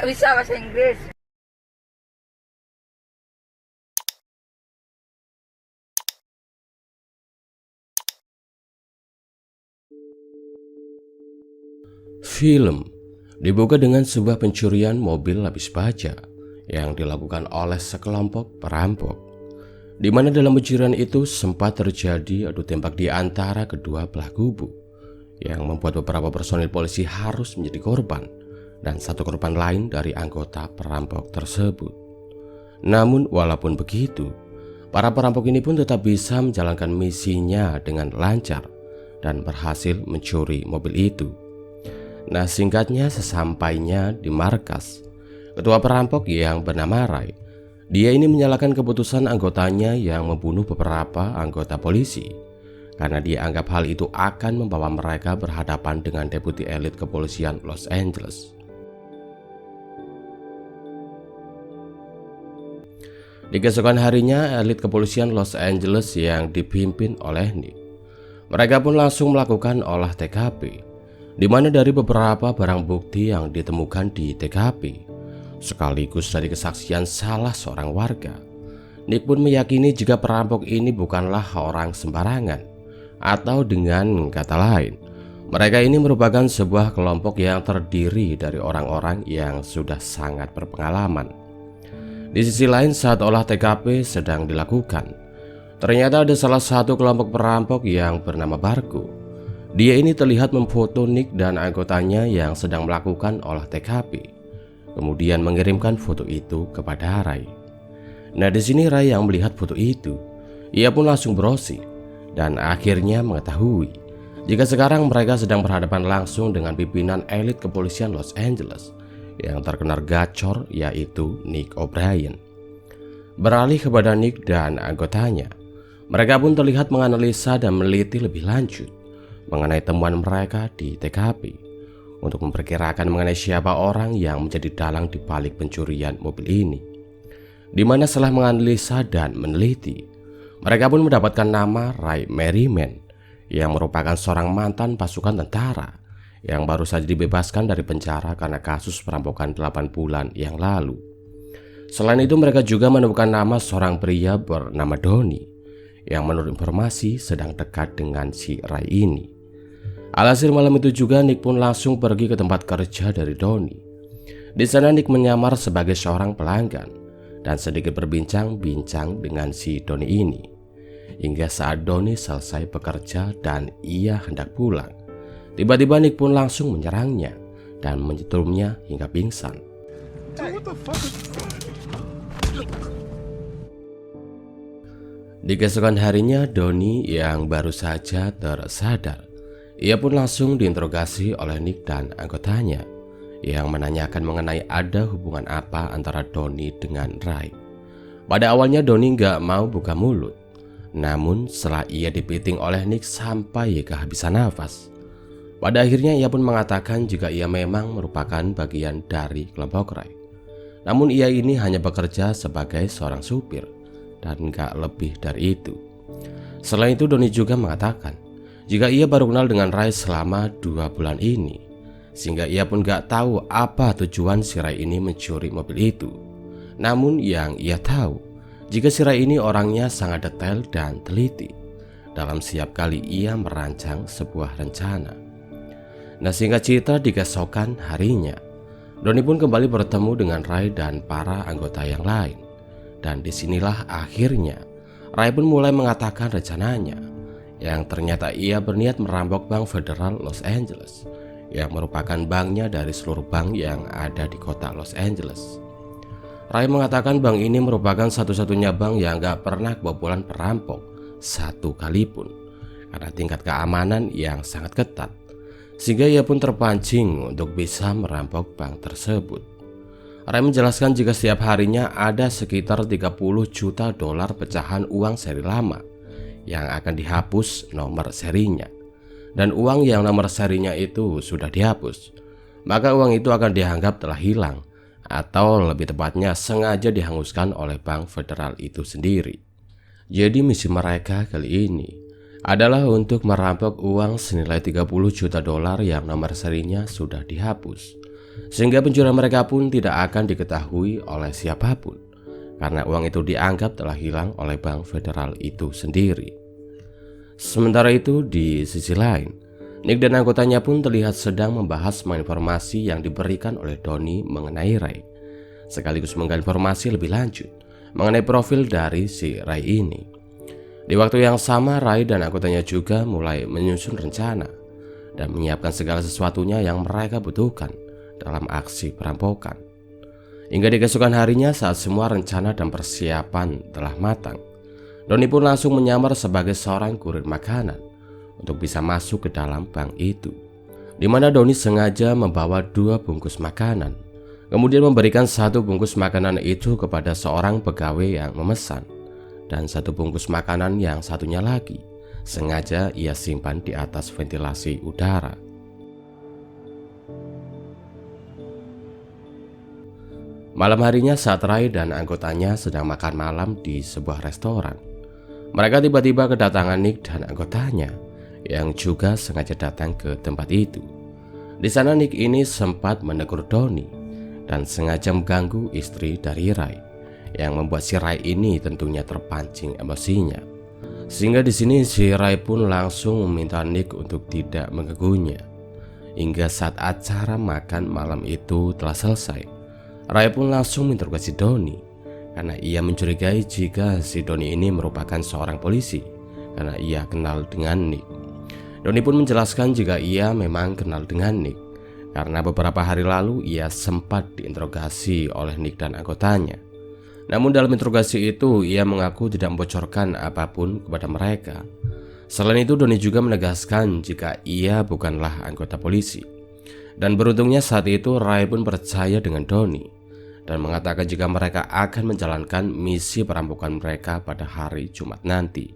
nggak bisa bahasa Inggris. Film dibuka dengan sebuah pencurian mobil lapis baja yang dilakukan oleh sekelompok perampok, di mana dalam pencurian itu sempat terjadi adu tembak di antara kedua belah kubu yang membuat beberapa personil polisi harus menjadi korban dan satu korban lain dari anggota perampok tersebut. Namun walaupun begitu, para perampok ini pun tetap bisa menjalankan misinya dengan lancar dan berhasil mencuri mobil itu. Nah, singkatnya, sesampainya di markas, ketua perampok yang bernama Ray, dia ini menyalahkan keputusan anggotanya yang membunuh beberapa anggota polisi karena dia anggap hal itu akan membawa mereka berhadapan dengan deputi elit kepolisian Los Angeles. Di keesokan harinya, elit kepolisian Los Angeles yang dipimpin oleh Nick, mereka pun langsung melakukan olah TKP, di mana dari beberapa barang bukti yang ditemukan di TKP, sekaligus dari kesaksian salah seorang warga, Nick pun meyakini jika perampok ini bukanlah orang sembarangan, atau dengan kata lain, mereka ini merupakan sebuah kelompok yang terdiri dari orang-orang yang sudah sangat berpengalaman. Di sisi lain, saat olah TKP sedang dilakukan, ternyata ada salah satu kelompok perampok yang bernama Barco. Dia ini terlihat memfoto Nick dan anggotanya yang sedang melakukan olah TKP, kemudian mengirimkan foto itu kepada Ray. Nah, di sini Ray yang melihat foto itu, ia pun langsung browsing dan akhirnya mengetahui jika sekarang mereka sedang berhadapan langsung dengan pimpinan elit kepolisian Los Angeles yang terkenal gacor, yaitu Nick O'Brien. Beralih kepada Nick dan anggotanya, mereka pun terlihat menganalisa dan meneliti lebih lanjut mengenai temuan mereka di TKP untuk memperkirakan mengenai siapa orang yang menjadi dalang di balik pencurian mobil ini. Di mana setelah menganalisa dan meneliti, mereka pun mendapatkan nama Ray Merriman yang merupakan seorang mantan pasukan tentara yang baru saja dibebaskan dari penjara karena kasus perampokan 8 bulan yang lalu. Selain itu, mereka juga menemukan nama seorang pria bernama Donnie yang menurut informasi sedang dekat dengan si Ray ini. Alhasil malam itu juga Nick pun langsung pergi ke tempat kerja dari Donnie. Di sana Nick menyamar sebagai seorang pelanggan dan sedikit berbincang-bincang dengan si Donnie ini. Hingga saat Donnie selesai bekerja dan ia hendak pulang, tiba-tiba Nick pun langsung menyerangnya dan menyetrumnya hingga pingsan. Di keesokan harinya, Donnie yang baru saja tersadar, ia pun langsung diinterogasi oleh Nick dan anggotanya yang menanyakan mengenai ada hubungan apa antara Donnie dengan Ray. Pada awalnya Donnie gak mau buka mulut, namun setelah ia dipiting oleh Nick sampai kehabisan nafas, pada akhirnya ia pun mengatakan jika ia memang merupakan bagian dari kelompok Ray. Namun ia ini hanya bekerja sebagai seorang supir dan gak lebih dari itu. Selain itu, Donnie juga mengatakan jika ia baru kenal dengan Ray selama 2 bulan ini, sehingga ia pun gak tahu apa tujuan si Ray ini mencuri mobil itu. Namun yang ia tahu, jika si Ray ini orangnya sangat detail dan teliti dalam setiap kali ia merancang sebuah rencana. Nah, singkat cerita, di keesokan harinya, Donnie pun kembali bertemu dengan Ray dan para anggota yang lain. Dan disinilah akhirnya Ray pun mulai mengatakan rencananya, yang ternyata ia berniat merampok Bank Federal Los Angeles, yang merupakan banknya dari seluruh bank yang ada di kota Los Angeles. Ray mengatakan bank ini merupakan satu-satunya bank yang gak pernah kebobolan perampok satu kalipun, karena tingkat keamanan yang sangat ketat, sehingga ia pun terpancing untuk bisa merampok bank tersebut. Ray menjelaskan jika setiap harinya ada sekitar 30 juta dolar pecahan uang seri lama yang akan dihapus nomor serinya, dan uang yang nomor serinya itu sudah dihapus, maka uang itu akan dianggap telah hilang, atau lebih tepatnya sengaja dihanguskan oleh Bank Federal itu sendiri. Jadi misi mereka kali ini adalah untuk merampok uang senilai 30 juta dolar yang nomor serinya sudah dihapus, sehingga pencurian mereka pun tidak akan diketahui oleh siapapun, karena uang itu dianggap telah hilang oleh Bank Federal itu sendiri. Sementara itu, di sisi lain, Nick dan anggotanya pun terlihat sedang membahas semua informasi yang diberikan oleh Donnie mengenai Ray, sekaligus menggali informasi lebih lanjut mengenai profil dari si Ray ini. Di waktu yang sama, Ray dan anggotanya juga mulai menyusun rencana dan menyiapkan segala sesuatunya yang mereka butuhkan dalam aksi perampokan. Hingga di keesokan harinya, saat semua rencana dan persiapan telah matang, Donnie pun langsung menyamar sebagai seorang kurir makanan untuk bisa masuk ke dalam bank itu, di mana Donnie sengaja membawa 2 bungkus makanan, kemudian memberikan 1 bungkus makanan itu kepada seorang pegawai yang memesan, dan 1 bungkus makanan yang satunya lagi sengaja ia simpan di atas ventilasi udara. Malam harinya, saat Ray dan anggotanya sedang makan malam di sebuah restoran, mereka tiba-tiba kedatangan Nick dan anggotanya yang juga sengaja datang ke tempat itu. Di sana Nick ini sempat menegur Donnie dan sengaja mengganggu istri dari Ray, yang membuat si Ray ini tentunya terpancing emosinya. Sehingga di sini si Ray pun langsung meminta Nick untuk tidak mengganggunya. Hingga saat acara makan malam itu telah selesai, Ray pun langsung menginterogasi Donnie karena ia mencurigai jika si Donnie ini merupakan seorang polisi karena ia kenal dengan Nick. Donnie pun menjelaskan jika ia memang kenal dengan Nick karena beberapa hari lalu ia sempat diinterogasi oleh Nick dan anggotanya. Namun dalam interogasi itu ia mengaku tidak membocorkan apapun kepada mereka. Selain itu, Donnie juga menegaskan jika ia bukanlah anggota polisi. Dan beruntungnya saat itu Ray pun percaya dengan Donnie dan mengatakan jika mereka akan menjalankan misi perampokan mereka pada hari Jumat nanti.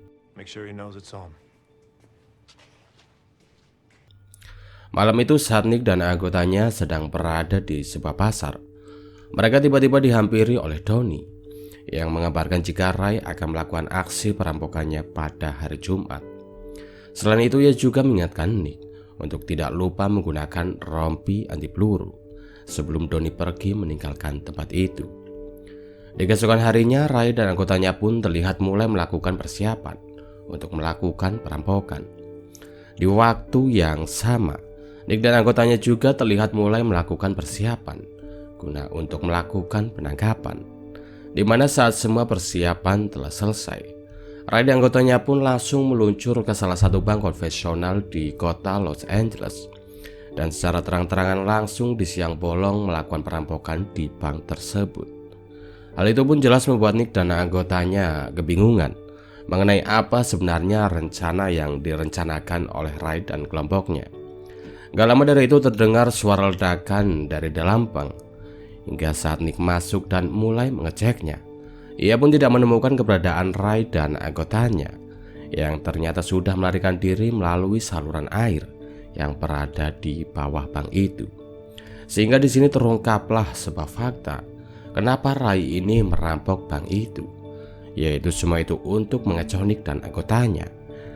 Malam itu, saat Nick dan anggotanya sedang berada di sebuah pasar, mereka tiba-tiba dihampiri oleh Donnie yang mengabarkan jika Ray akan melakukan aksi perampokannya pada hari Jumat. Selain itu, ia juga mengingatkan Nick untuk tidak lupa menggunakan rompi anti peluru sebelum Donnie pergi meninggalkan tempat itu. Di keesokan harinya, Ray dan anggotanya pun terlihat mulai melakukan persiapan untuk melakukan perampokan. Di waktu yang sama, Nick dan anggotanya juga terlihat mulai melakukan persiapan guna untuk melakukan penangkapan. Di mana saat semua persiapan telah selesai, Ray dan anggotanya pun langsung meluncur ke salah satu bank konvensional di kota Los Angeles dan secara terang-terangan langsung di siang bolong melakukan perampokan di bank tersebut. Hal itu pun jelas membuat Nick dan anggotanya kebingungan mengenai apa sebenarnya rencana yang direncanakan oleh Ray dan kelompoknya. Gak lama dari itu terdengar suara ledakan dari dalam bank. Hingga saat Nick masuk dan mulai mengeceknya, ia pun tidak menemukan keberadaan Ray dan anggotanya yang ternyata sudah melarikan diri melalui saluran air yang berada di bawah bank itu. Sehingga di sini terungkaplah sebuah fakta kenapa Ray ini merampok bank itu, yaitu semua itu untuk mengecoh Nick dan anggotanya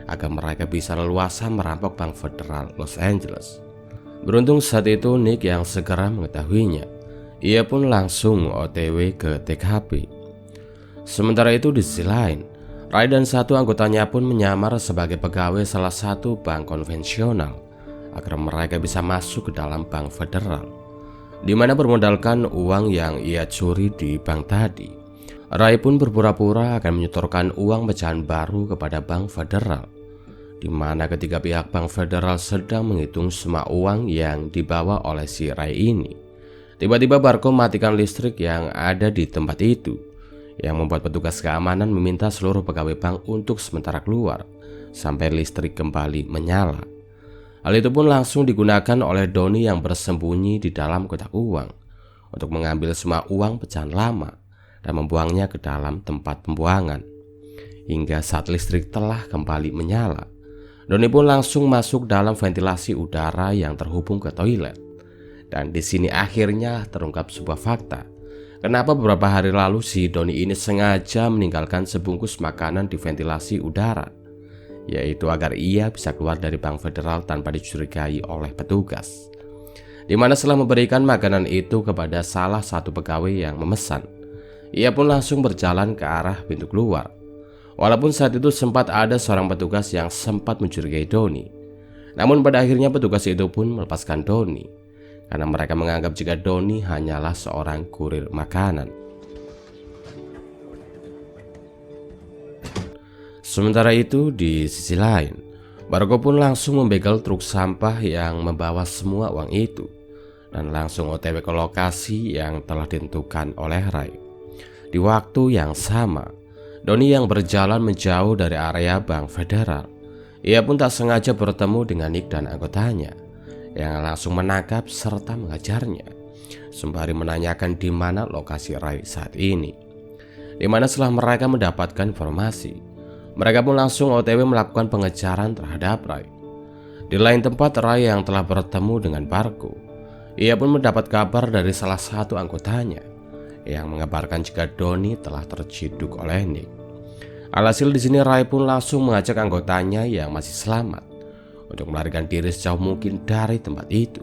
agar mereka bisa leluasa merampok Bank Federal Los Angeles. Beruntung saat itu Nick yang segera mengetahuinya, ia pun langsung OTW ke TKP. Sementara itu di sisi lain, Ray dan 1 anggotanya pun menyamar sebagai pegawai salah satu bank konvensional agar mereka bisa masuk ke dalam Bank Federal, di mana bermodalkan uang yang ia curi di bank tadi. Ray pun berpura-pura akan menyetorkan uang pecahan baru kepada Bank Federal, di mana ketiga pihak Bank Federal sedang menghitung semua uang yang dibawa oleh si Ray ini. Tiba-tiba Barco matikan listrik yang ada di tempat itu, yang membuat petugas keamanan meminta seluruh pegawai bank untuk sementara keluar sampai listrik kembali menyala. Hal itu pun langsung digunakan oleh Donnie yang bersembunyi di dalam kotak uang untuk mengambil semua uang pecahan lama dan membuangnya ke dalam tempat pembuangan. Hingga saat listrik telah kembali menyala, Donnie pun langsung masuk dalam ventilasi udara yang terhubung ke toilet. Dan di sini akhirnya terungkap sebuah fakta kenapa beberapa hari lalu si Donnie ini sengaja meninggalkan sebungkus makanan di ventilasi udara, yaitu agar ia bisa keluar dari Bank Federal tanpa dicurigai oleh petugas. di mana setelah memberikan makanan itu kepada salah satu pegawai yang memesan, ia pun langsung berjalan ke arah pintu keluar. Walaupun saat itu sempat ada seorang petugas yang sempat mencurigai Doni, namun pada akhirnya petugas itu pun melepaskan Doni karena mereka menganggap jika Doni hanyalah seorang kurir makanan. Sementara itu di sisi lain, Bargo pun langsung membegal truk sampah yang membawa semua uang itu dan langsung OTW ke lokasi yang telah ditentukan oleh Ray. Di waktu yang sama, Doni yang berjalan menjauh dari area Bank Federal, ia pun tak sengaja bertemu dengan Nick dan anggotanya yang langsung menangkap serta mengajarnya, sembari menanyakan di mana lokasi Ray saat ini. Di mana setelah mereka mendapatkan informasi, mereka pun langsung OTW melakukan pengejaran terhadap Ray. Di lain tempat, Ray yang telah bertemu dengan Bargo, ia pun mendapat kabar dari salah satu anggotanya yang mengabarkan jika Doni telah terciduk oleh Nick. Alhasil di sini Ray pun langsung mengajak anggotanya yang masih selamat untuk melarikan diri sejauh mungkin dari tempat itu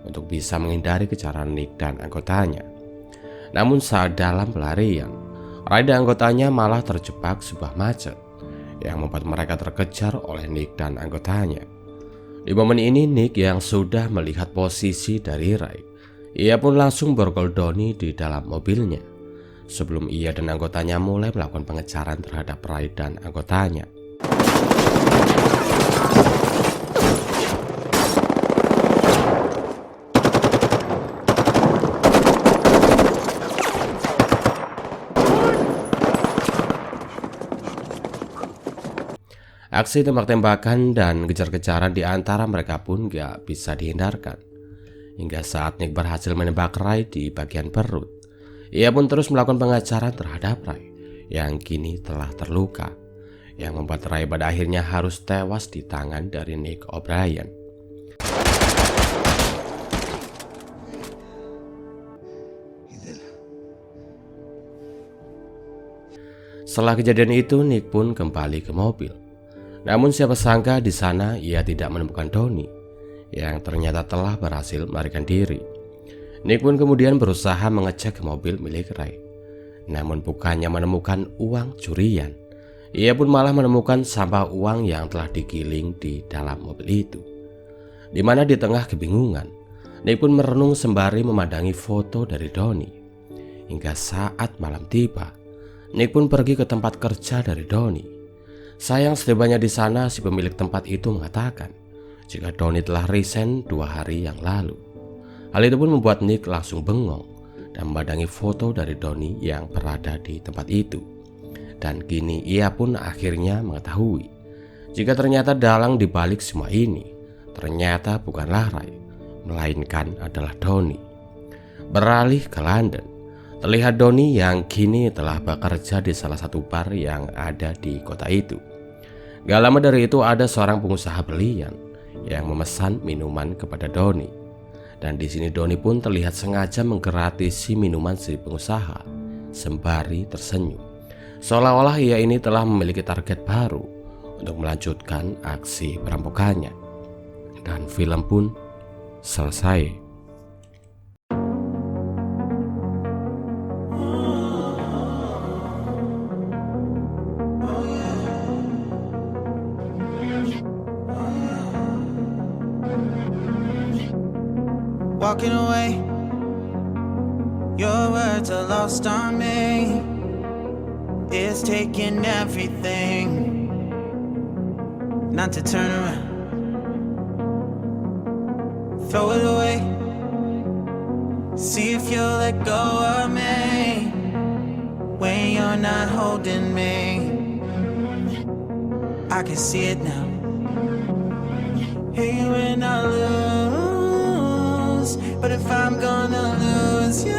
untuk bisa menghindari kejaran Nick dan anggotanya. Namun saat dalam pelarian, Ray dan anggotanya malah terjebak sebuah macet yang membuat mereka terkejar oleh Nick dan anggotanya. Di momen ini Nick yang sudah melihat posisi dari Ray, ia pun langsung borgol Doni di dalam mobilnya sebelum ia dan anggotanya mulai melakukan pengejaran terhadap Ray dan anggotanya. Aksi tembak-tembakan dan kejar-kejaran di antara mereka pun gak bisa dihindarkan. Hingga saat Nick berhasil menembak Ray di bagian perut, ia pun terus melakukan pengejaran terhadap Ray yang kini telah terluka, yang membuat Ray pada akhirnya harus tewas di tangan dari Nick O'Brien. Setelah kejadian itu, Nick pun kembali ke mobil. Namun siapa sangka di sana ia tidak menemukan Doni yang ternyata telah berhasil melarikan diri. Nick pun kemudian berusaha mengecek ke mobil milik Ray. Namun bukannya menemukan uang curian, ia pun malah menemukan sampah uang yang telah digiling di dalam mobil itu. Di mana di tengah kebingungan, Nick pun merenung sembari memandangi foto dari Doni. Hingga saat malam tiba, Nick pun pergi ke tempat kerja dari Doni. Sayang setibanya di sana, si pemilik tempat itu mengatakan jika Doni telah resign 2 hari yang lalu. Hal itu pun membuat Nick langsung bengong dan memandangi foto dari Doni yang berada di tempat itu. Dan kini ia pun akhirnya mengetahui jika ternyata dalang dibalik semua ini ternyata bukanlah Ray, melainkan adalah Doni. Beralih ke London, terlihat Doni yang kini telah bekerja di salah satu bar yang ada di kota itu. Gak lama dari itu ada seorang pengusaha berlian yang memesan minuman kepada Doni. Dan di sini Doni pun terlihat sengaja menggratisi minuman si pengusaha sembari tersenyum, seolah-olah ia ini telah memiliki target baru untuk melanjutkan aksi perampokannya. Dan film pun selesai. Walking away, your words are lost on me. It's taking everything not to turn around. Throw it away, see if you'll let go of me when you're not holding me. I can see it now. Hey, when I lose, but if I'm gonna lose you,